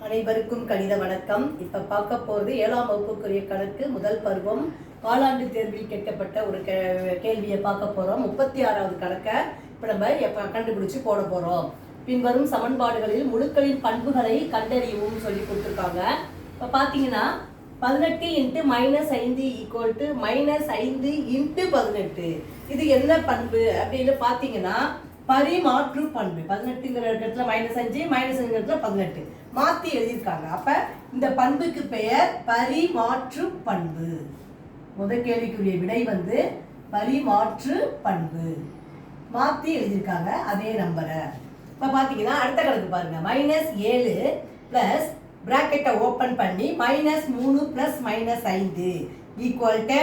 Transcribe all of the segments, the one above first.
அனைவருக்கும் கணித வணக்கம். இப்ப பார்க்க போறது 7ஆம் வகுப்புக்குரிய கணக்கு முதல் பருவம் காலாண்டு தேர்வில் கேட்கப்பட்ட ஒரு கேள்வியை பார்க்க போறோம். 36வது கணக்கை இப்ப நம்ம கண்டுபிடிச்சு போட போறோம். பின்வரும் சமன்பாடுகளில் முழுக்களின் பண்புகளை கண்டறியவும் சொல்லி கொடுத்துருக்காங்க. இப்ப பாத்தீங்கன்னா 18 × -5 = -5 × 18. இது என்ன பண்பு அப்படின்னு பாத்தீங்கன்னா பரிமாற்று பண்பு. 18ங்கிற இடத்துல -5, -5ங்கிற இடத்துல 18 மாத்தி எழுதியிருக்காங்க. அப்ப இந்த பண்புக்கு பெயர் பரிமாற்று பண்பு. முதல் கேள்விக்குரிய விடை பரிமாற்று பண்பு. மாத்தி எழுதியிருக்காங்க அதே நம்பரை. இப்ப பாத்தீங்கன்னா அடுத்த கணக்கு பாருங்க. -7 பிளஸ் பிராக்கெட்டை ஓபன் பண்ணி -3 பிளஸ் -5 ஈக்குவல் டு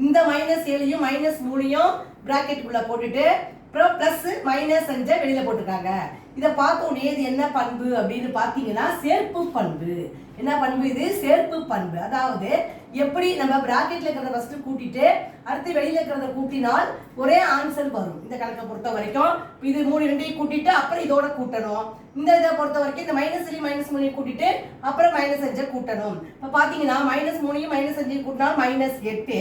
இந்த -7யும் -3யும் பிராக்கெட்டுக்குள்ள போட்டுட்டு அப்புறம் பிளஸ் -5 வெளியில போட்டிருக்காங்க. இதை பார்த்த உடனே இது என்ன பண்பு அப்படின்னு பார்த்தீங்கன்னா சேர்ப்பு பண்பு. என்ன பண்பு இது? சேர்ப்பு பண்பு. அதாவது எப்படி நம்ம பிராக்கெட்ல இருக்கிறத ஃபர்ஸ்ட் கூட்டிட்டு அடுத்து வெளியில இருக்கிறத கூட்டினால் ஒரே ஆன்சர் வரும். இந்த கணக்கை பொறுத்த வரைக்கும் இது 2 கூட்டிட்டு அப்புறம் இதோட கூட்டணும். இந்த இதை பொறுத்த வரைக்கும் இந்த -3 -3 கூட்டிட்டு அப்புறம் -5 கூட்டணும். இப்போ பாத்தீங்கன்னா -3யும் -5 கூட்டினால் -8,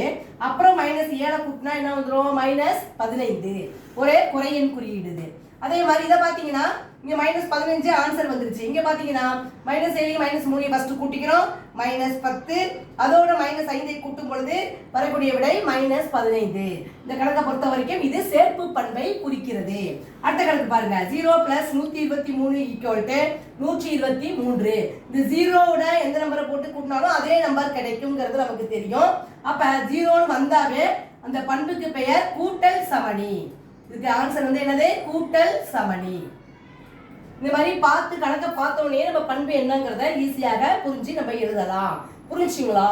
அப்புறம் -7 கூட்டினா என்ன வந்துடும்? -15. ஒரே குறையெண் குறியீடு. அதே மாதிரி இதை பாத்தீங்கன்னா இங்க -15 ஆன்சர் வந்துருச்சு. இங்க பாத்தீங்கன்னா -7 -3 ஃபர்ஸ்ட் கூட்டிக்கிறோம் -10, அதோட -5 கூட்டும் பொழுது வரக்கூடிய விடை -15. இந்த கணக்கை பொறுத்த வரைக்கும் இது சேர்ப்பு பண்பை குறிக்கிறது. அடுத்த கணக்கு பாருங்க. 0 + 123 = 123. இந்த 0வோட எந்த நம்பரை போட்டு கூட்டினாலும் அதே நம்பர் கிடைக்கும்ங்கிறது நமக்கு தெரியும். அப்ப 0ன்னு வந்தாவே அந்த பண்புக்கு பெயர் கூட்டல் சமணி. இதுக்கு ஆன்சர் என்னது? கூட்டல் சமணி. இந்த மாதிரி பார்த்து கணக்கை பார்த்தோன்னே நம்ம பண்பு என்னங்கிறத ஈஸியாக புரிஞ்சு நம்ம எழுதலாம். புரிஞ்சுங்களா?